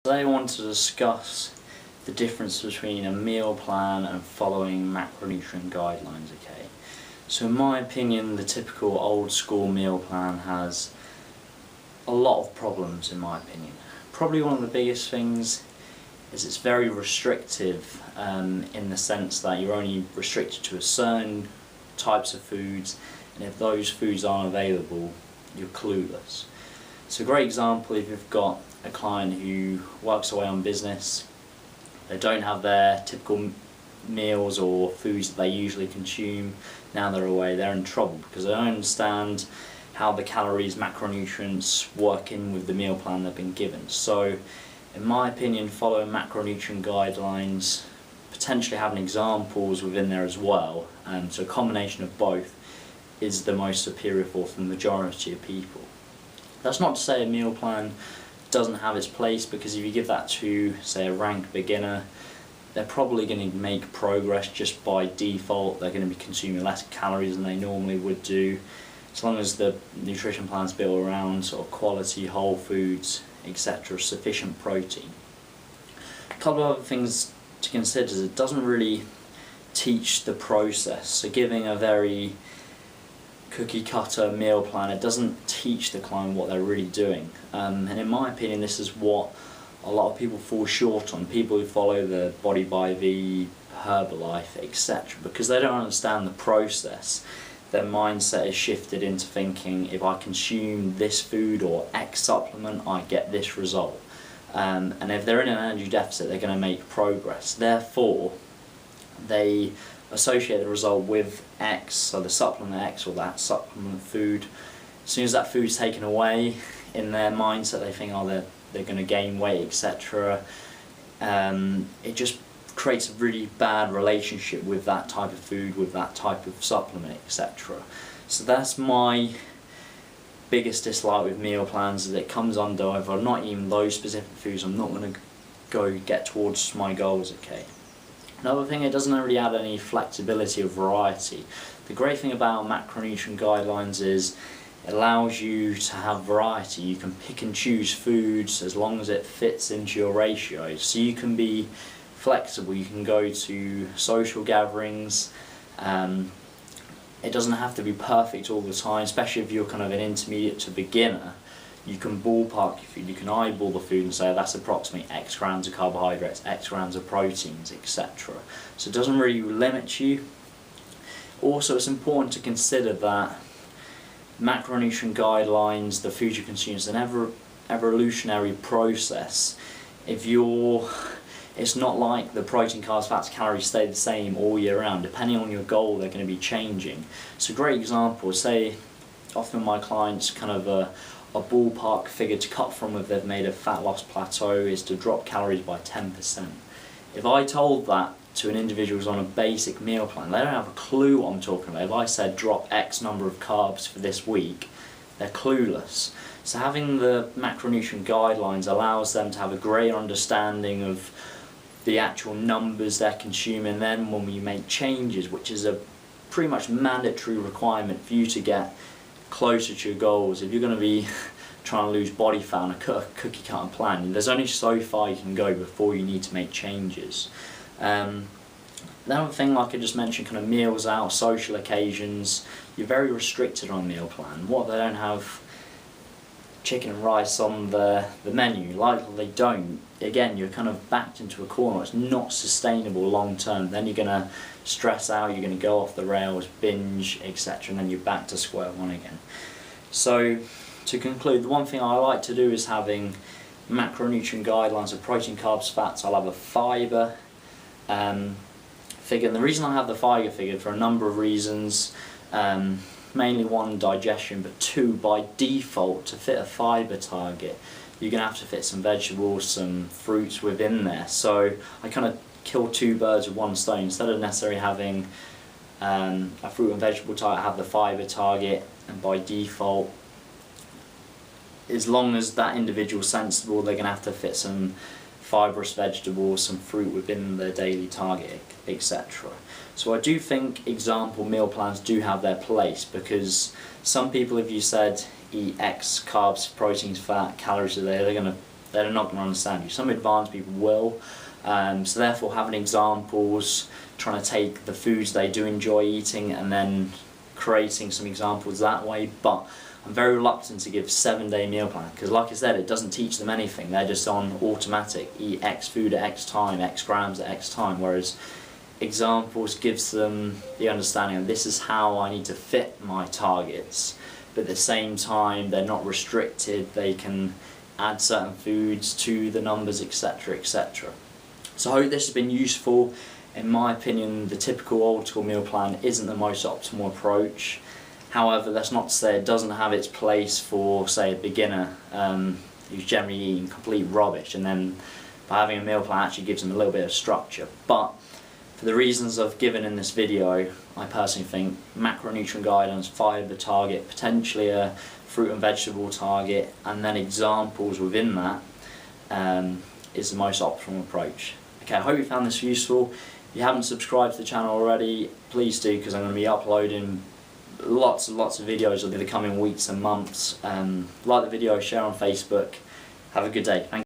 Today I want to discuss the difference between a meal plan and following macronutrient guidelines, okay? So in my opinion, the typical old school meal plan has a lot of problems in my opinion. Probably one of the biggest things is it's very restrictive in the sense that you're only restricted to a certain types of foods, and if those foods aren't available, you're clueless. So a great example, if you've got a client who works away on business, they don't have their typical meals or foods that they usually consume, now they're away, they're in trouble because they don't understand how the calories, macronutrients work in with the meal plan they've been given. So in my opinion, following macronutrient guidelines, potentially having examples within there as well, so a combination of both is the most superior for the majority of people. That's not to say a meal plan doesn't have its place, because if you give that to, say, a rank beginner, they're probably going to make progress just by default. They're going to be consuming less calories than they normally would do, as long as the nutrition plan's built around sort of quality whole foods, etc., sufficient protein. A couple of other things to consider is it doesn't really teach the process. So giving a very cookie cutter meal plan, it doesn't teach the client what they're really doing, and in my opinion this is what a lot of people fall short on, people who follow the Body by V, Herbalife, etc., because they don't understand the process. Their mindset is shifted into thinking, if I consume this food or X supplement, I get this result, and if they're in an energy deficit, they're going to make progress. Therefore they associate the result with X, so the supplement X or that supplement food. As soon as that food's taken away, in their mindset they think, oh, they're going to gain weight, etc. It just creates a really bad relationship with that type of food, with that type of supplement, etc. So that's my biggest dislike with meal plans, is it comes under either not even those specific foods, I'm not going to go get towards my goals, okay? Another thing, it doesn't really add any flexibility or variety. The great thing about macronutrient guidelines is it allows you to have variety. You can pick and choose foods as long as it fits into your ratios. So you can be flexible, you can go to social gatherings. It doesn't have to be perfect all the time, especially if you're kind of an intermediate to beginner. You can ballpark your food, you can eyeball the food and say that's approximately X grams of carbohydrates, X grams of proteins, etc. So it doesn't really limit you. Also, it's important to consider that macronutrient guidelines, the food you consume, is an evolutionary process. It's not like the protein, carbs, fats, calories stay the same all year round. Depending on your goal, they're going to be changing. So a great example, say often my clients kind of a ballpark figure to cut from if they've made a fat loss plateau is to drop calories by 10%. If I told that to an individual who's on a basic meal plan, they don't have a clue what I'm talking about. If I said drop X number of carbs for this week, they're clueless. So having the macronutrient guidelines allows them to have a greater understanding of the actual numbers they're consuming. Then when we make changes, which is a pretty much mandatory requirement for you to get closer to your goals, if you're going to be trying to lose body fat on a cookie cutter plan, there's only so far you can go before you need to make changes. Another thing, like I just mentioned, kind of meals out, social occasions, you're very restricted on a meal plan. What, they don't have chicken and rice on the menu? Likely they don't. Again, you're kind of backed into a corner. It's not sustainable long term. Then you're going to stress out, you're going to go off the rails, binge, etc., and then you're back to square one again. So to conclude, the one thing I like to do is having macronutrient guidelines of protein, carbs, fats. I'll have a fibre figure, and the reason I have the fibre figure for a number of reasons, mainly one, digestion, but two, by default, to fit a fibre target you're going to have to fit some vegetables, some fruits within there. So I kind of kill two birds with one stone. Instead of necessarily having a fruit and vegetable target, I have the fibre target, and by default, as long as that individual's sensible, they're going to have to fit some fibrous vegetables, some fruit within their daily target, etc. So I do think example meal plans do have their place, because some people, if you said eat X carbs, proteins, fat, calories a day, they're going to they're not going to understand you. Some advanced people will, so therefore having examples, trying to take the foods they do enjoy eating and then creating some examples that way. But I'm very reluctant to give 7-day meal plan, because like I said, it doesn't teach them anything. They're just on automatic, eat X food at X time, X grams at X time, whereas examples gives them the understanding of this is how I need to fit my targets, but at the same time they're not restricted, they can add certain foods to the numbers, etc, etc. So I hope this has been useful. In my opinion, the typical old school meal plan isn't the most optimal approach. However, that's not to say it doesn't have its place for, say, a beginner who's generally eating complete rubbish, and then by having a meal plan actually gives them a little bit of structure. But for the reasons I've given in this video, I personally think macronutrient guidance, fibre target, potentially a fruit and vegetable target, and then examples within that is the most optimal approach. Okay, I hope you found this useful. If you haven't subscribed to the channel already, please do, because I'm going to be uploading lots and lots of videos over the coming weeks and months. Like the video, share on Facebook. Have a good day. Thank you.